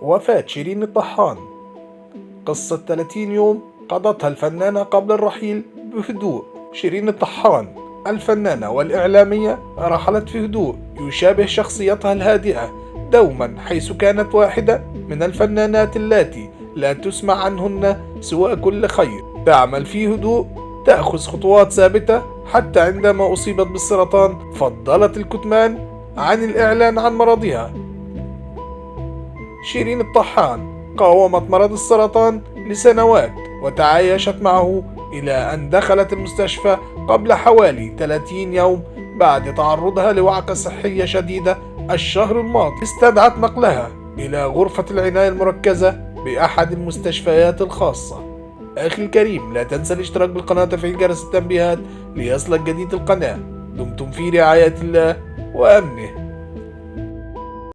وفاة شيرين الطحان. قصة 30 يوم قضتها الفنانة قبل الرحيل بهدوء. شيرين الطحان الفنانة والإعلامية رحلت في هدوء يشابه شخصيتها الهادئة دوما، حيث كانت واحدة من الفنانات اللاتي لا تسمع عنهن سوى كل خير. تعمل في هدوء، تأخذ خطوات ثابتة، حتى عندما أصيبت بالسرطان فضلت الكتمان عن الإعلان عن مرضها. شيرين الطحان قاومت مرض السرطان لسنوات وتعايشت معه إلى أن دخلت المستشفى قبل حوالي 30 يوم بعد تعرضها لوعكة صحية شديدة الشهر الماضي. استدعت نقلها إلى غرفة العناية المركزة بأحد المستشفيات الخاصة. أخي الكريم، لا تنسى الاشتراك بالقناة وتفعيل جرس التنبيهات ليصلك جديد القناة. دمتم في رعاية الله وأمنه.